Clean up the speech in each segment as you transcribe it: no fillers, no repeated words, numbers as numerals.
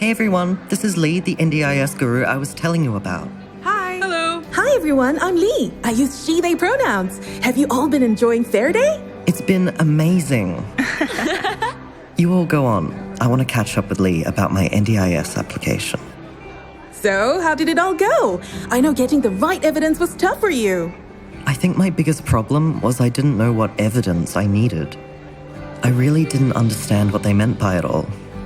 Hey everyone, this is Lee, the NDIS guru I was telling you about. Hi. Hello. Hi everyone, I'm Lee. I use she, they pronouns. Have you all been enjoying Fair Day? It's been amazing. You all go on. I want to catch up with Lee about my NDIS application. So, how did it all go? I know getting the right evidence was tough for you. I think my biggest problem was I didn't know what evidence I needed. I really didn't understand what they meant by it all.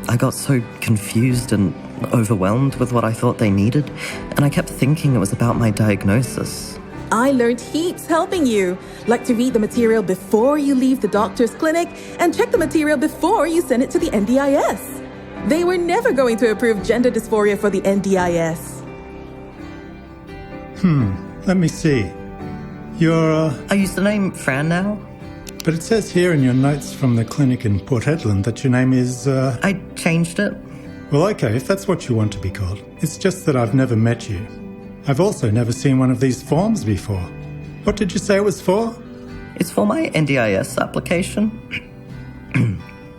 I got so confused and overwhelmed with what I thought they needed, and I kept thinking it was about my diagnosis. I learned heaps helping you, like to read the material before you leave the doctor's clinic and check the material before you send it to the NDIS. They were never going to approve gender dysphoria for the NDIS. Let me see. You're, I use the name Fran now. But it says here in your notes from the clinic in Port Hedland that your name is, I changed it. Well, okay, if that's what you want to be called. It's just that I've never met you. I've also never seen one of these forms before. What did you say it was for? It's for my NDIS application.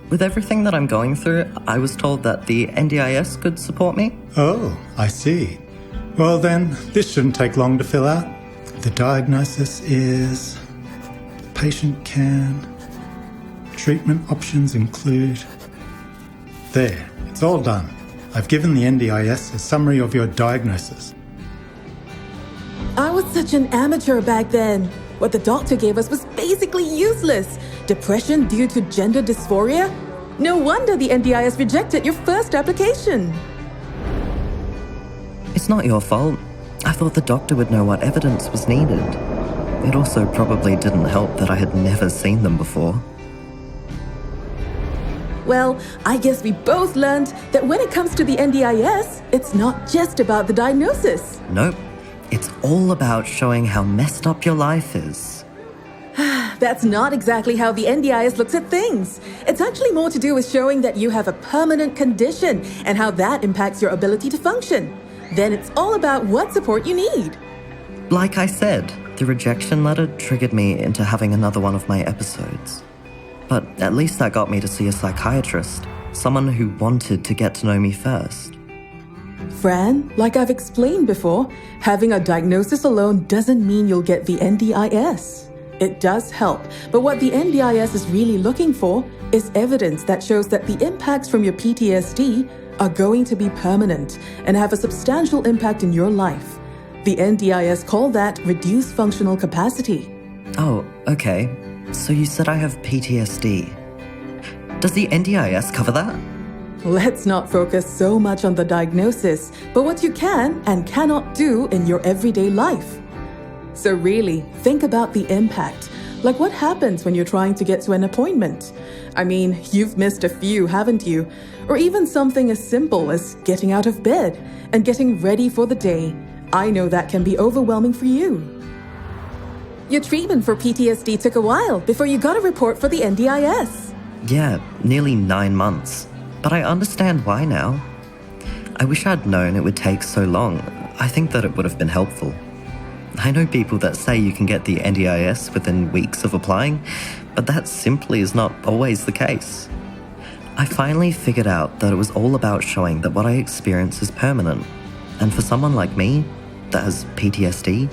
With everything that I'm going through, I was told that the NDIS could support me. Oh, I see. Well then, this shouldn't take long to fill out. The diagnosis is... patient can... treatment options include... There, it's all done. I've given the NDIS a summary of your diagnosis. I was such an amateur back then. What the doctor gave us was basically useless. Depression due to gender dysphoria? No wonder the NDIS rejected your first application. It's not your fault. I thought the doctor would know what evidence was needed. It also probably didn't help that I had never seen them before. Well, I guess we both learned that when it comes to the NDIS, it's not just about the diagnosis. Nope. It's all about showing how messed up your life is. That's not exactly how the NDIS looks at things. It's actually more to do with showing that you have a permanent condition and how that impacts your ability to function. Then it's all about what support you need. Like I said, the rejection letter triggered me into having another one of my episodes. But at least that got me to see a psychiatrist, someone who wanted to get to know me first. Fran, like I've explained before, having a diagnosis alone doesn't mean you'll get the NDIS. It does help, but what the NDIS is really looking for is evidence that shows that the impacts from your PTSD are going to be permanent and have a substantial impact in your life. The NDIS call that reduced functional capacity. Oh, okay. So you said I have PTSD. Does the NDIS cover that? Let's not focus so much on the diagnosis, but what you can and cannot do in your everyday life. So really, think about the impact. Like what happens when you're trying to get to an appointment? I mean, you've missed a few, haven't you? Or even something as simple as getting out of bed and getting ready for the day. I know that can be overwhelming for you. Your treatment for PTSD took a while before you got a report for the NDIS. Yeah, nearly 9 months. But I understand why now. I wish I'd known it would take so long. I think that it would have been helpful. I know people that say you can get the NDIS within weeks of applying, but that simply is not always the case. I finally figured out that it was all about showing that what I experience is permanent. And for someone like me, that has PTSD,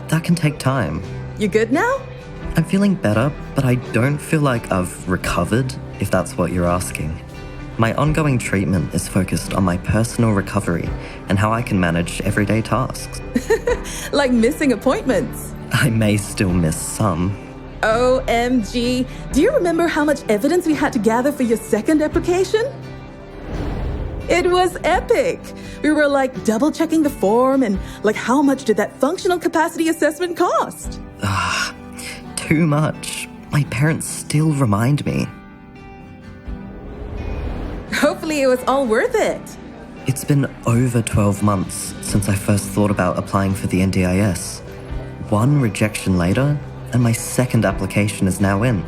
that can take time. You good now? I'm feeling better, but I don't feel like I've recovered, if that's what you're asking. My ongoing treatment is focused on my personal recovery and how I can manage everyday tasks. Like missing appointments. I may still miss some. OMG. Do you remember how much evidence we had to gather for your second application? It was epic. We were like double checking the form and like how much did that functional capacity assessment cost? Too much. My parents still remind me. Hopefully it was all worth it. It's been over 12 months since I first thought about applying for the NDIS. One rejection later, and my second application is now in.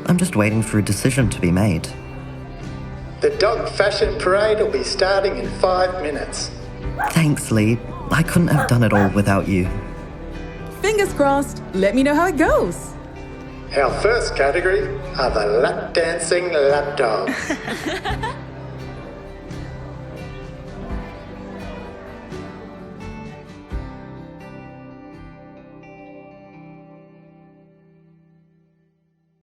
I'm just waiting for a decision to be made. The dog fashion parade will be starting in 5 minutes. Thanks, Lee. I couldn't have done it all without you. Fingers crossed. Let me know how it goes. Our first category are the lap dancing lap dogs.